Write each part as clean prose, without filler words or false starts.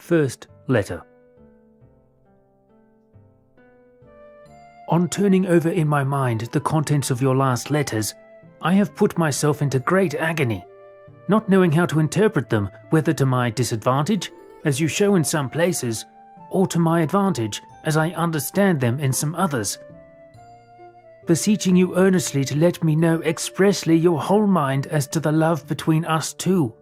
First letter. On turning over in my mind the contents of your last letters, I have put myself into great agony, not knowing how to interpret them, whether to my disadvantage, as you show in some places, or to my advantage, as I understand them in some others. Beseeching you earnestly to let me know expressly your whole mind as to the love between us two.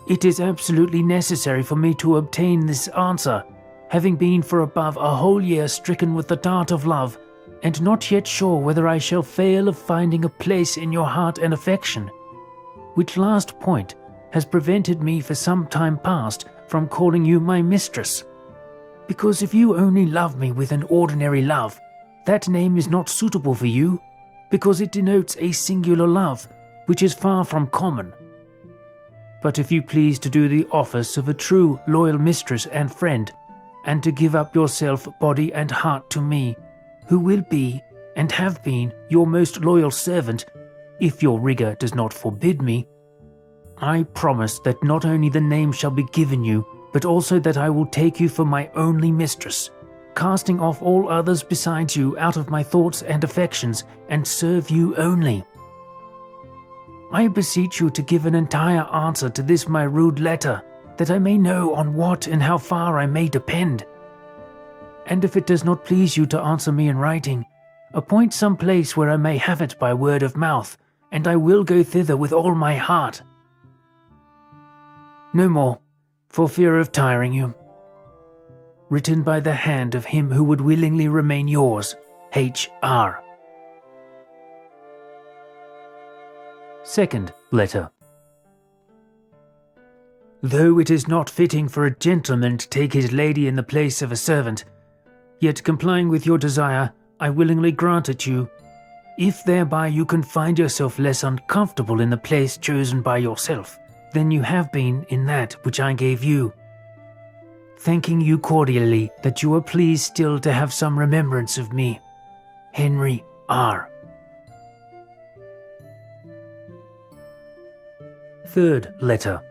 It is absolutely necessary for me to obtain this answer, having been for above a whole year stricken with the dart of love, and not yet sure whether I shall fail of finding a place in your heart and affection, which last point has prevented me for some time past from calling you my mistress. Because if you only love me with an ordinary love, that name is not suitable for you, because it denotes a singular love, which is far from common. But if you please to do the office of a true loyal mistress and friend, and to give up yourself body and heart to me, who will be, and have been, your most loyal servant, if your rigour does not forbid me, I promise that not only the name shall be given you, but also that I will take you for my only mistress, casting off all others besides you out of my thoughts and affections, and serve you only. I beseech you to give an entire answer to this my rude letter, that I may know on what and how far I may depend. And if it does not please you to answer me in writing, appoint some place where I may have it by word of mouth, and I will go thither with all my heart. No more, for fear of tiring you. Written by the hand of him who would willingly remain yours, H.R. Second letter. Though it is not fitting for a gentleman to take his lady in the place of a servant, yet complying with your desire, I willingly grant it you, if thereby you can find yourself less uncomfortable in the place chosen by yourself than you have been in that which I gave you. Thanking you cordially that you are pleased still to have some remembrance of me. Henry R. Third letter.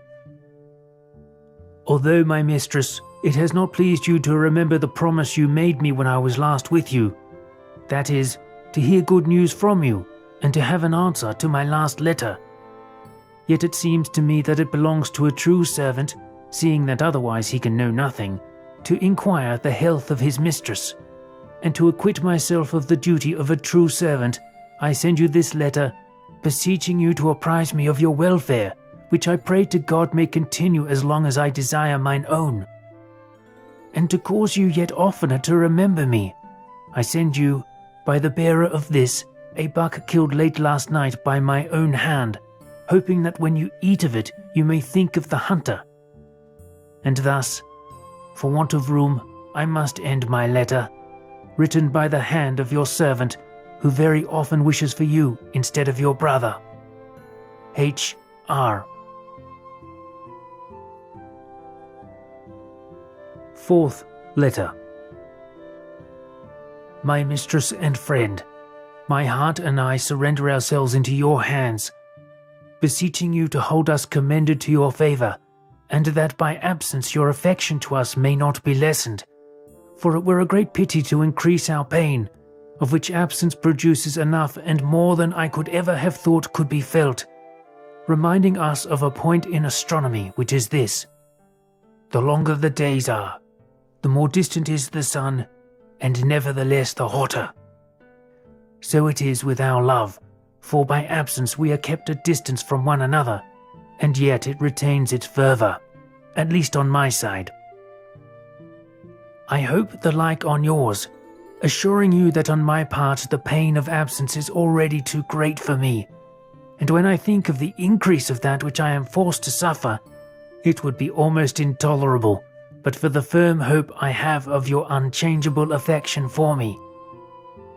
Although, my mistress, it has not pleased you to remember the promise you made me when I was last with you, that is, to hear good news from you, and to have an answer to my last letter. Yet it seems to me that it belongs to a true servant, seeing that otherwise he can know nothing, to inquire the health of his mistress, and to acquit myself of the duty of a true servant, I send you this letter, beseeching you to apprise me of your welfare, which I pray to God may continue as long as I desire mine own. And to cause you yet oftener to remember me, I send you, by the bearer of this, a buck killed late last night by my own hand, hoping that when you eat of it you may think of the hunter. And thus, for want of room, I must end my letter, written by the hand of your servant, who very often wishes for you instead of your brother. H.R. Fourth letter. My mistress and friend, my heart and I surrender ourselves into your hands, beseeching you to hold us commended to your favour, and that by absence your affection to us may not be lessened, for it were a great pity to increase our pain, of which absence produces enough and more than I could ever have thought could be felt, reminding us of a point in astronomy, which is this: the longer the days are, the more distant is the sun, and nevertheless the hotter. So it is with our love, for by absence we are kept at distance from one another, and yet it retains its fervour, at least on my side. I hope the like on yours, assuring you that on my part the pain of absence is already too great for me, and when I think of the increase of that which I am forced to suffer, it would be almost intolerable, but for the firm hope I have of your unchangeable affection for me.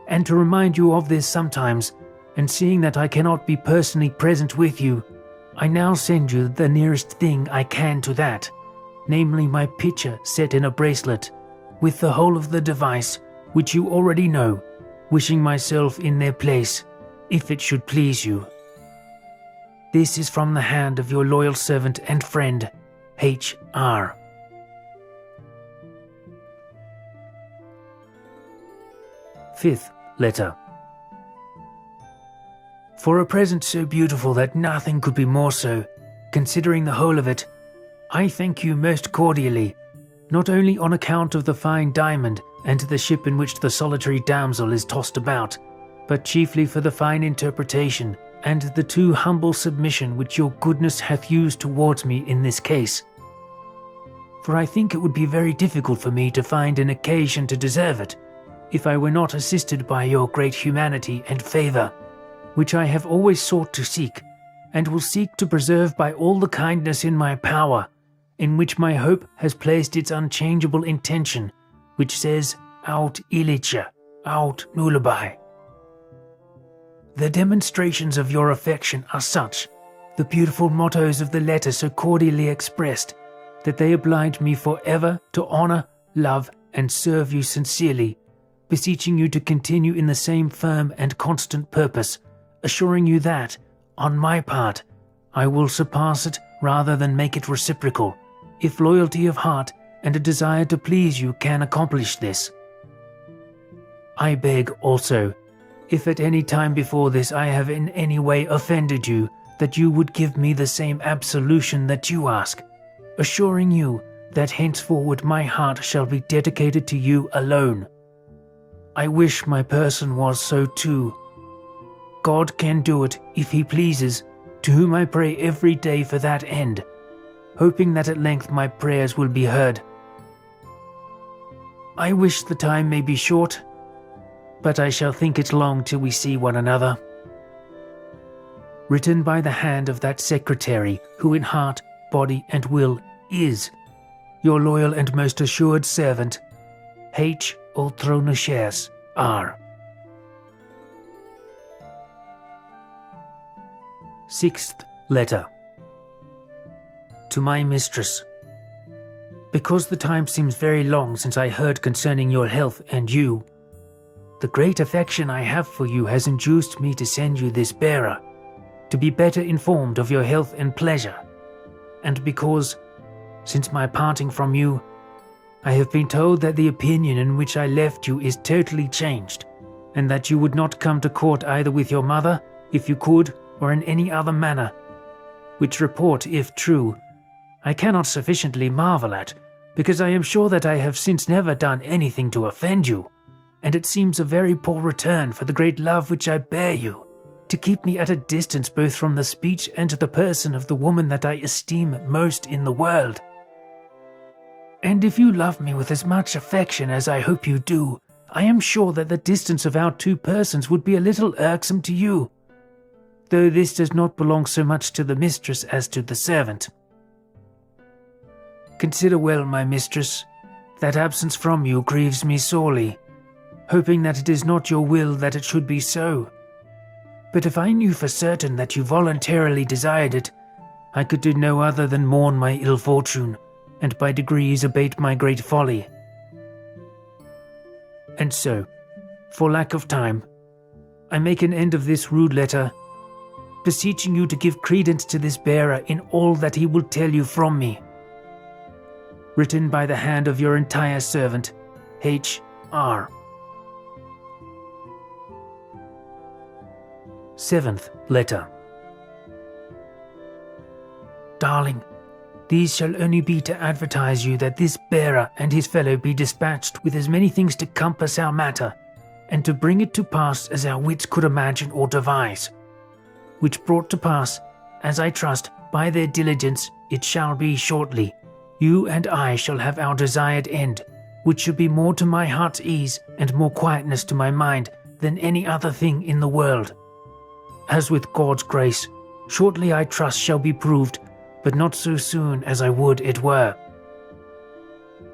And to remind you of this sometimes, and seeing that I cannot be personally present with you, I now send you the nearest thing I can to that, namely my picture set in a bracelet, with the whole of the device, which you already know, wishing myself in their place, if it should please you. This is from the hand of your loyal servant and friend, H.R. Fifth letter. For a present so beautiful that nothing could be more so, considering the whole of it, I thank you most cordially, not only on account of the fine diamond and the ship in which the solitary damsel is tossed about, but chiefly for the fine interpretation and the too humble submission which your goodness hath used towards me in this case. For I think it would be very difficult for me to find an occasion to deserve it, if I were not assisted by your great humanity and favour, which I have always sought to seek, and will seek to preserve by all the kindness in my power, in which my hope has placed its unchangeable intention, which says, aut ilice, aut nullabi. The demonstrations of your affection are such, the beautiful mottos of the letter so cordially expressed, that they oblige me for ever to honour, love, and serve you sincerely, beseeching you to continue in the same firm and constant purpose, assuring you that, on my part, I will surpass it rather than make it reciprocal, if loyalty of heart and a desire to please you can accomplish this. I beg also, if at any time before this I have in any way offended you, that you would give me the same absolution that you ask, assuring you that henceforward my heart shall be dedicated to you alone. I wish my person was so too. God can do it if he pleases, to whom I pray every day for that end, hoping that at length my prayers will be heard. I wish the time may be short, but I shall think it long till we see one another. Written by the hand of that secretary who in heart, body, and will is your loyal and most assured servant, H. Ultronuchers R. Sixth letter. To my mistress. Because the time seems very long since I heard concerning your health and you, the great affection I have for you has induced me to send you this bearer, to be better informed of your health and pleasure, and because, since my parting from you, I have been told that the opinion in which I left you is totally changed, and that you would not come to court either with your mother, if you could, or in any other manner, which report, if true, I cannot sufficiently marvel at, because I am sure that I have since never done anything to offend you, and it seems a very poor return for the great love which I bear you, to keep me at a distance both from the speech and the person of the woman that I esteem most in the world. And if you love me with as much affection as I hope you do, I am sure that the distance of our two persons would be a little irksome to you, though this does not belong so much to the mistress as to the servant. Consider well, my mistress, that absence from you grieves me sorely, hoping that it is not your will that it should be so. But if I knew for certain that you voluntarily desired it, I could do no other than mourn my ill fortune, and by degrees abate my great folly. And so, for lack of time, I make an end of this rude letter, beseeching you to give credence to this bearer in all that he will tell you from me. Written by the hand of your entire servant, H. R. Seventh letter. Darling, these shall only be to advertise you that this bearer and his fellow be dispatched with as many things to compass our matter, and to bring it to pass as our wits could imagine or devise, which brought to pass, as I trust, by their diligence it shall be shortly. You and I shall have our desired end, which should be more to my heart's ease and more quietness to my mind than any other thing in the world. As with God's grace, shortly I trust shall be proved, but not so soon as I would it were.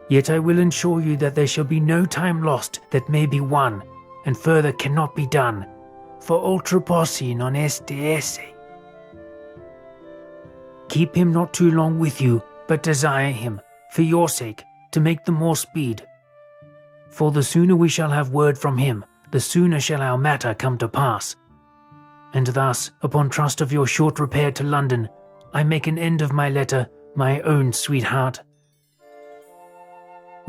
Yet I will ensure you that there shall be no time lost that may be won, and further cannot be done, for ultra possi non est esse. Keep him not too long with you, but desire him, for your sake, to make the more speed. For the sooner we shall have word from him, the sooner shall our matter come to pass. And thus, upon trust of your short repair to London, I make an end of my letter, my own sweetheart.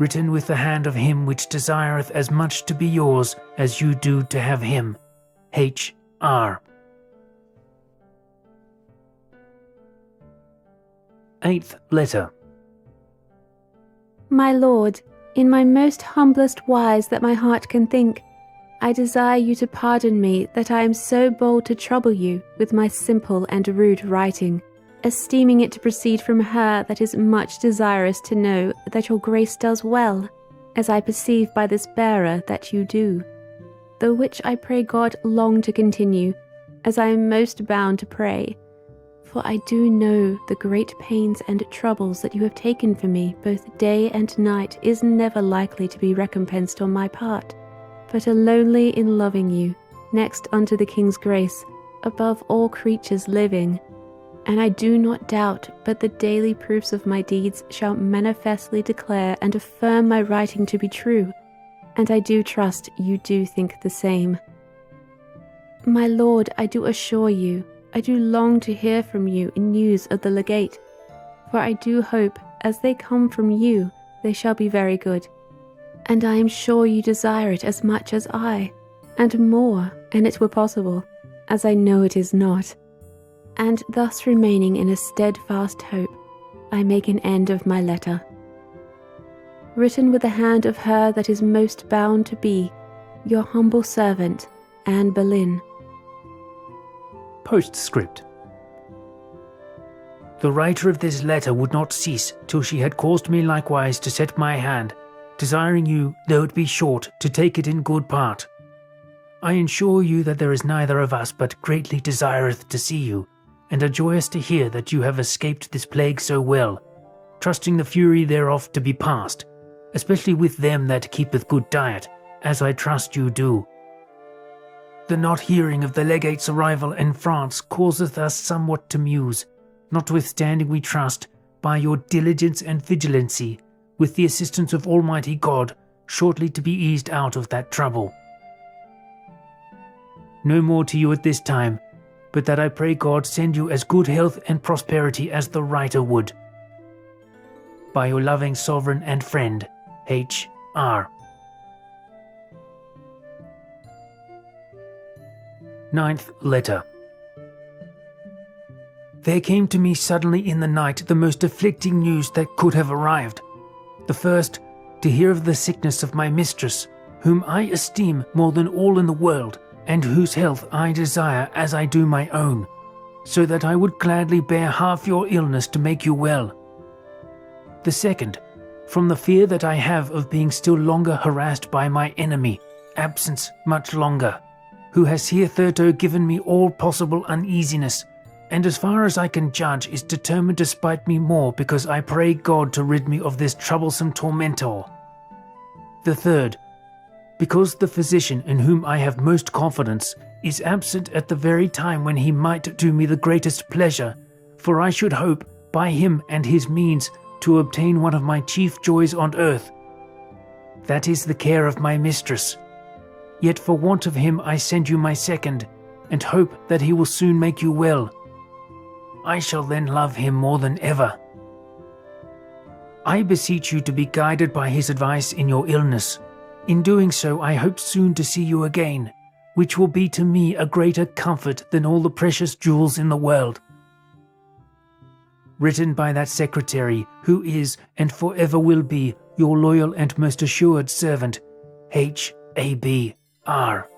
written with the hand of him which desireth as much to be yours as you do to have him. H.R. 8th letter. My lord, in my most humblest wise that my heart can think, I desire you to pardon me that I am so bold to trouble you with my simple and rude writing, esteeming it to proceed from her that is much desirous to know that your grace does well, as I perceive by this bearer that you do, the which I pray God long to continue, as I am most bound to pray. For I do know the great pains and troubles that you have taken for me both day and night is never likely to be recompensed on my part, but alonely in loving you, next unto the King's grace, above all creatures living. And I do not doubt but the daily proofs of my deeds shall manifestly declare and affirm my writing to be true, and I do trust you do think the same. My lord, I do assure you, I do long to hear from you in news of the legate, for I do hope, as they come from you, they shall be very good. And I am sure you desire it as much as I, and more, an it were possible, as I know it is not. And thus remaining in a steadfast hope, I make an end of my letter. Written with the hand of her that is most bound to be, your humble servant, Anne Boleyn. Postscript. The writer of this letter would not cease till she had caused me likewise to set my hand, desiring you, though it be short, to take it in good part. I ensure you that there is neither of us but greatly desireth to see you, and are joyous to hear that you have escaped this plague so well, trusting the fury thereof to be past, especially with them that keepeth good diet, as I trust you do. The not hearing of the legate's arrival in France causeth us somewhat to muse, notwithstanding we trust, by your diligence and vigilancy, with the assistance of Almighty God, shortly to be eased out of that trouble. No more to you at this time, but that I pray God send you as good health and prosperity as the writer would. By your loving sovereign and friend, H.R. 9th letter. There came to me suddenly in the night the most afflicting news that could have arrived. The first, to hear of the sickness of my mistress, whom I esteem more than all in the world, and whose health I desire as I do my own, so that I would gladly bear half your illness to make you well. The second, from the fear that I have of being still longer harassed by my enemy, absence much longer, who has hitherto given me all possible uneasiness, and as far as I can judge is determined to spite me more because I pray God to rid me of this troublesome tormentor. The third, because the physician in whom I have most confidence is absent at the very time when he might do me the greatest pleasure, for I should hope, by him and his means, to obtain one of my chief joys on earth. That is the care of my mistress. Yet for want of him I send you my second, and hope that he will soon make you well. I shall then love him more than ever. I beseech you to be guided by his advice in your illness. In doing so I hope soon to see you again, which will be to me a greater comfort than all the precious jewels in the world. Written by that secretary, who is, and forever will be, your loyal and most assured servant, H.A.B. R.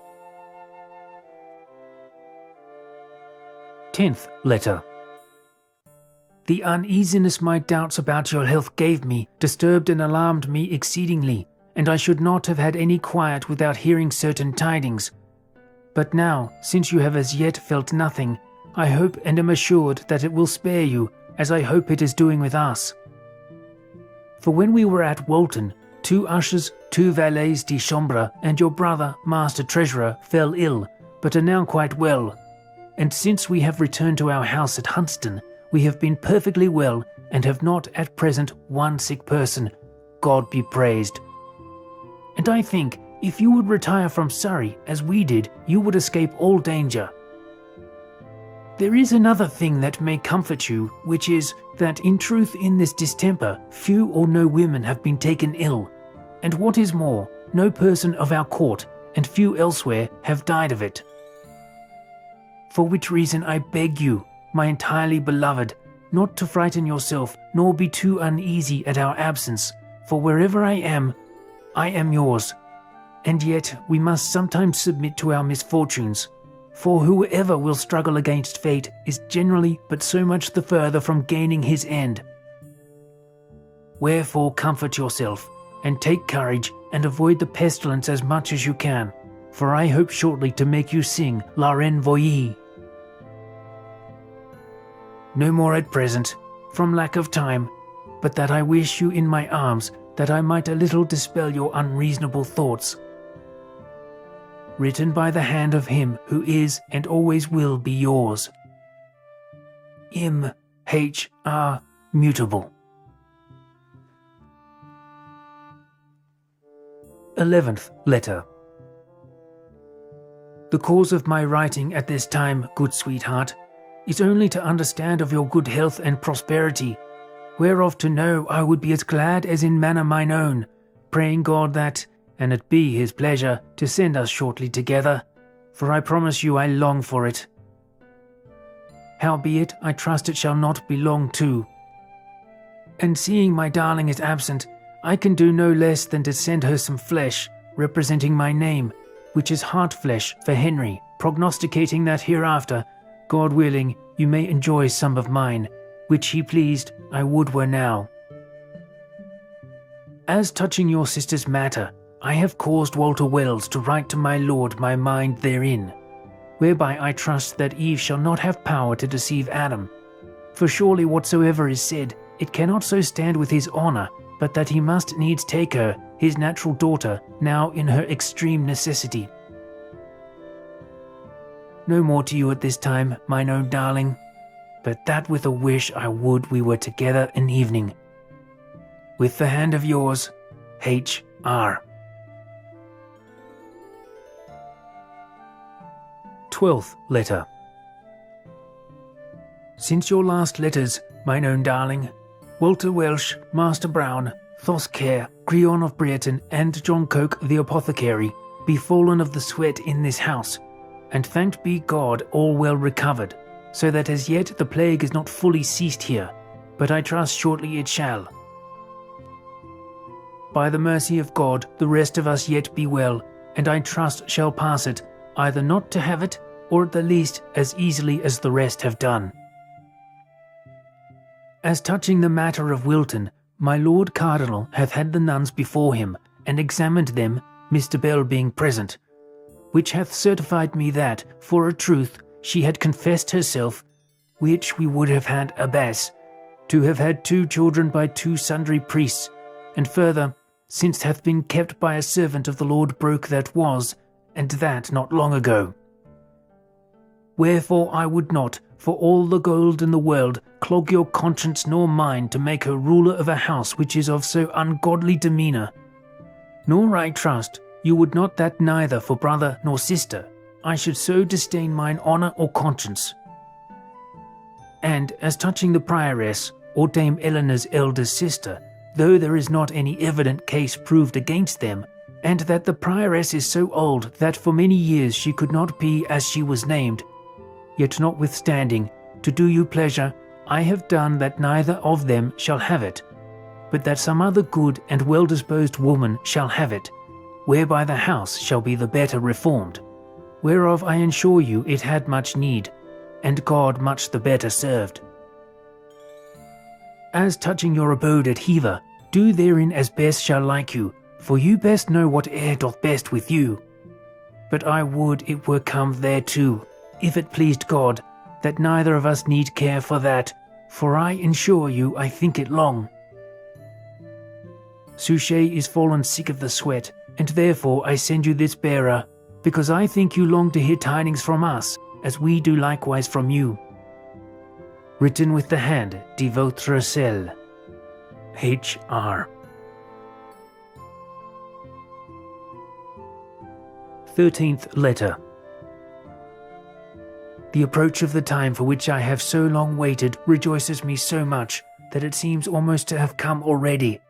10th letter. The uneasiness my doubts about your health gave me disturbed and alarmed me exceedingly, and I should not have had any quiet without hearing certain tidings. But now, since you have as yet felt nothing, I hope and am assured that it will spare you, as I hope it is doing with us. For when we were at Walton, 2 ushers, 2 valets de chambre, and your brother, Master Treasurer, fell ill, but are now quite well. And since we have returned to our house at Huntston, we have been perfectly well, and have not at present one sick person. God be praised. And I think, if you would retire from Surrey, as we did, you would escape all danger. There is another thing that may comfort you, which is, that in truth in this distemper, few or no women have been taken ill, and what is more, no person of our court, and few elsewhere, have died of it. For which reason I beg you, my entirely beloved, not to frighten yourself, nor be too uneasy at our absence, for wherever I am yours. And yet we must sometimes submit to our misfortunes, for whoever will struggle against fate is generally but so much the further from gaining his end. Wherefore comfort yourself, and take courage, and avoid the pestilence as much as you can, for I hope shortly to make you sing La Reine Voyée. No more at present, from lack of time, but that I wish you in my arms, that I might a little dispel your unreasonable thoughts. Written by the hand of him who is and always will be yours. M.H.R. Mutable. 11th letter. The cause of my writing at this time, good sweetheart, is only to understand of your good health and prosperity, whereof to know I would be as glad as in manner mine own, praying God that, and it be his pleasure, to send us shortly together, for I promise you I long for it. Howbeit, I trust it shall not be long too. And seeing my darling is absent, I can do no less than to send her some flesh, representing my name, which is heart flesh for Henry, prognosticating that hereafter, God willing, you may enjoy some of mine, which he pleased I would were now. As touching your sister's matter, I have caused Walter Wells to write to my lord my mind therein, whereby I trust that Eve shall not have power to deceive Adam. For surely whatsoever is said, it cannot so stand with his honour, but that he must needs take her, his natural daughter, now in her extreme necessity. No more to you at this time, mine own darling, but that with a wish I would we were together an evening. With the hand of yours, H.R. 12th letter. Since your last letters, mine own darling, Walter Welsh, Master Brown, Thoscare, Creon of Brereton, and John Coke the apothecary, be fallen of the sweat in this house, and thanked be God all well recovered, so that as yet the plague is not fully ceased here, but I trust shortly it shall. By the mercy of God the rest of us yet be well, and I trust shall pass it, either not to have it, or at the least as easily as the rest have done. As touching the matter of Wilton, my Lord Cardinal hath had the nuns before him, and examined them, Mr. Bell being present, which hath certified me that, for a truth, she had confessed herself, which we would have had abass, to have had 2 children by 2 sundry priests, and further, since hath been kept by a servant of the Lord Broke that was, and that not long ago. Wherefore I would not, for all the gold in the world, clog your conscience nor mine to make her ruler of a house which is of so ungodly demeanour. Nor I trust, you would not that neither for brother nor sister, I should so disdain mine honour or conscience. And as touching the prioress, or Dame Eleanor's elder sister, though there is not any evident case proved against them, and that the prioress is so old that for many years she could not be as she was named, yet notwithstanding, to do you pleasure, I have done that neither of them shall have it, but that some other good and well-disposed woman shall have it, whereby the house shall be the better reformed, whereof I ensure you it had much need, and God much the better served. As touching your abode at Hever, do therein as best shall like you, for you best know what air doth best with you. But I would it were come thereto, if it pleased God, that neither of us need care for that, for I ensure you I think it long. Suchet is fallen sick of the sweat, and therefore I send you this bearer, because I think you long to hear tidings from us, as we do likewise from you. Written with the hand de votre sel. H.R. 13th letter. The approach of the time for which I have so long waited rejoices me so much that it seems almost to have come already.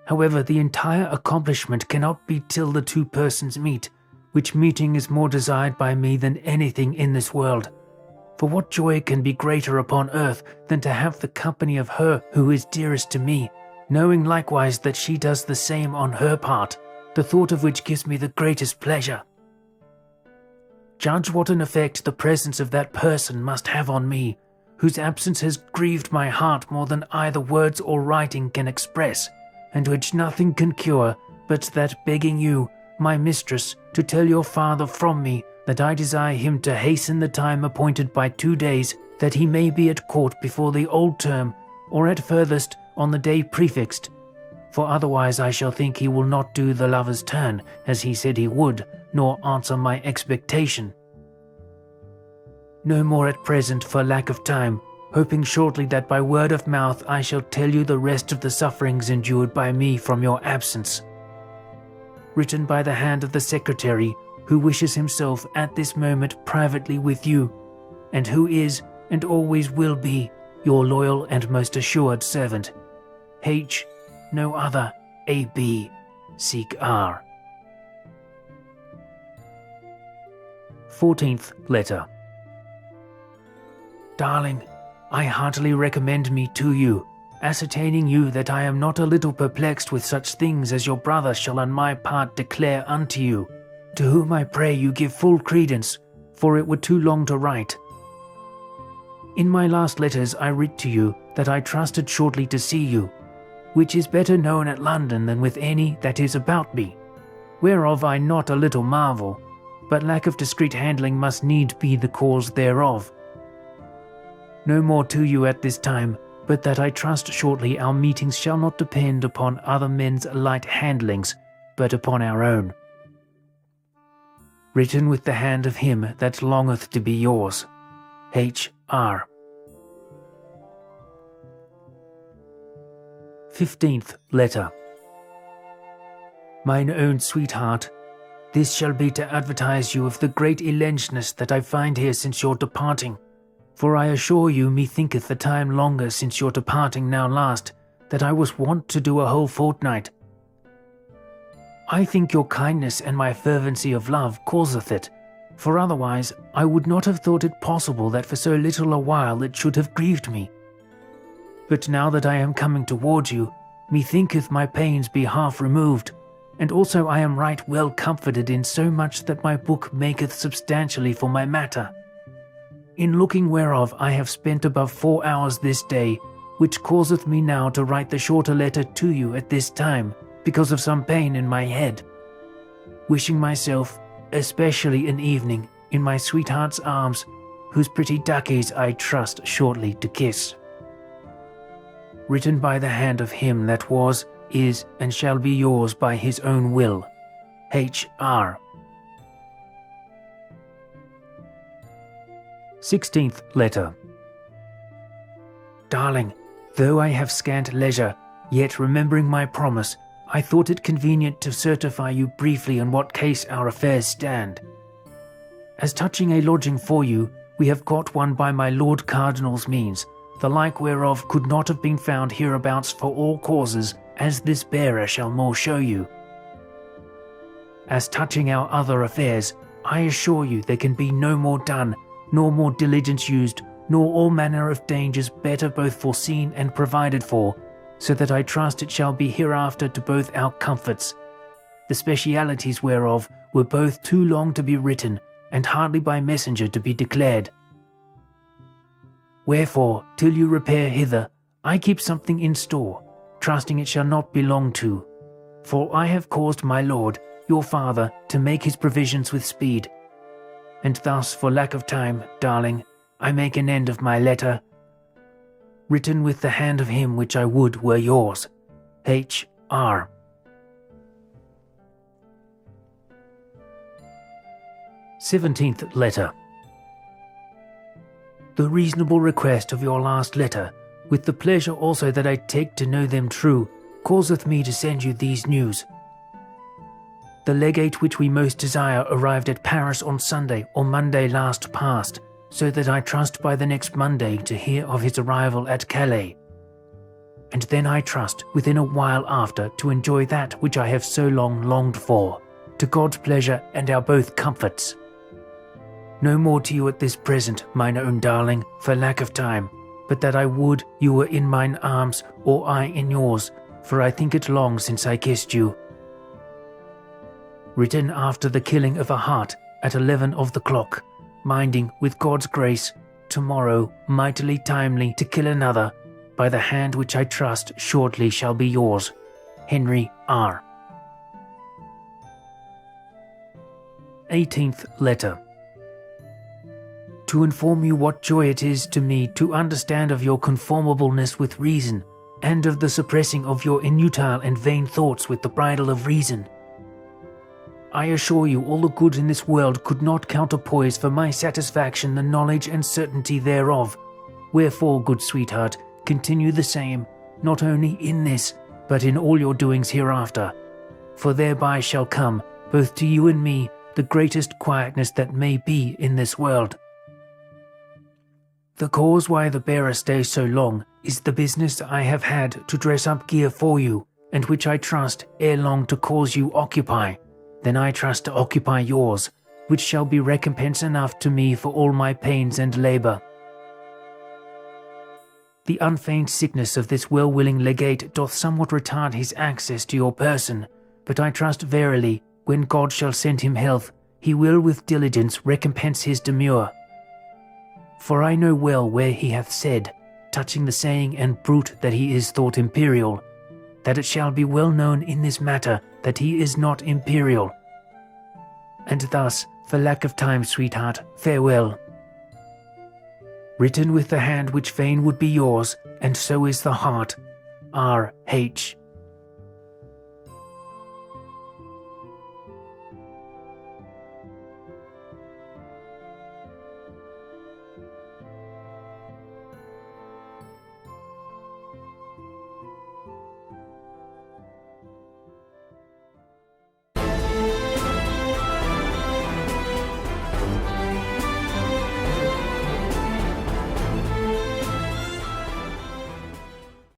However, the entire accomplishment cannot be till the two persons meet, which meeting is more desired by me than anything in this world. For what joy can be greater upon earth than to have the company of her who is dearest to me, knowing likewise that she does the same on her part, the thought of which gives me the greatest pleasure. Judge what an effect the presence of that person must have on me, whose absence has grieved my heart more than either words or writing can express, and which nothing can cure, but that begging you, my mistress, to tell your father from me that I desire him to hasten the time appointed by 2 days, that he may be at court before the old term, or at furthest on the day prefixed, for otherwise I shall think he will not do the lover's turn, as he said he would, nor answer my expectation. No more at present for lack of time, hoping shortly that by word of mouth I shall tell you the rest of the sufferings endured by me from your absence. Written by the hand of the secretary, who wishes himself at this moment privately with you, and who is, and always will be, your loyal and most assured servant, H. No other, A.B. Seek R. 14th letter. Darling, I heartily recommend me to you, ascertaining you that I am not a little perplexed with such things as your brother shall on my part declare unto you, to whom I pray you give full credence, for it were too long to write. In my last letters I writ to you that I trusted shortly to see you, which is better known at London than with any that is about me, whereof I not a little marvel, but lack of discreet handling must need be the cause thereof. No more to you at this time, but that I trust shortly our meetings shall not depend upon other men's light handlings, but upon our own. Written with the hand of him that longeth to be yours, H. R. 15th letter. Mine own sweetheart, this shall be to advertise you of the great elengness that I find here since your departing. For I assure you, methinketh the time longer since your departing now last, that I was wont to do a whole fortnight. I think your kindness and my fervency of love causeth it, for otherwise I would not have thought it possible that for so little a while it should have grieved me. But now that I am coming towards you, methinketh my pains be half removed, and also I am right well comforted in so much that my book maketh substantially for my matter. In looking whereof I have spent above 4 hours this day, which causeth me now to write the shorter letter to you at this time, because of some pain in my head. Wishing myself, especially an evening, in my sweetheart's arms, whose pretty duckies I trust shortly to kiss. Written by the hand of him that was, is, and shall be yours by his own will, H. R. 16th letter. Darling, though I have scant leisure, yet remembering my promise, I thought it convenient to certify you briefly in what case our affairs stand. As touching a lodging for you, we have got one by my Lord Cardinal's means, the like whereof could not have been found hereabouts for all causes, as this bearer shall more show you. As touching our other affairs, I assure you there can be no more done, nor more diligence used, nor all manner of dangers better both foreseen and provided for, so that I trust it shall be hereafter to both our comforts, the specialities whereof were both too long to be written, and hardly by messenger to be declared. Wherefore, till you repair hither, I keep something in store, trusting it shall not be long to, for I have caused my lord, your father, to make his provisions with speed. And thus, for lack of time, darling, I make an end of my letter, written with the hand of him which I would were yours, H. R. 17th letter. The reasonable request of your last letter, with the pleasure also that I take to know them true, causeth me to send you these news. The legate which we most desire arrived at Paris on Sunday or Monday last past, so that I trust by the next Monday to hear of his arrival at Calais. and then I trust within a while after to enjoy that which I have so long longed for, to God's pleasure and our both comforts. No more to you at this present, mine own darling, for lack of time, but that I would you were in mine arms, or I in yours, for I think it long since I kissed you. Written after the killing of a hart at 11 of the clock, minding with God's grace, tomorrow mightily timely to kill another, by the hand which I trust shortly shall be yours. Henry R. 18th letter. To inform you what joy it is to me to understand of your conformableness with reason, and of the suppressing of your inutile and vain thoughts with the bridle of reason. I assure you all the good in this world could not counterpoise for my satisfaction the knowledge and certainty thereof. Wherefore, good sweetheart, continue the same, not only in this, but in all your doings hereafter. For thereby shall come, both to you and me, the greatest quietness that may be in this world. The cause why the bearer stays so long is the business I have had to dress up gear for you, and which I trust ere long to cause you occupy. Then I trust to occupy yours, which shall be recompense enough to me for all my pains and labour. The unfeigned sickness of this well-willing legate doth somewhat retard his access to your person, but I trust verily, when God shall send him health, he will with diligence recompense his demur. For I know well where he hath said, touching the saying and bruit that he is thought imperial, that it shall be well known in this matter that he is not imperial. And thus, for lack of time, sweetheart, farewell. Written with the hand which fain would be yours, and so is the heart, R. H.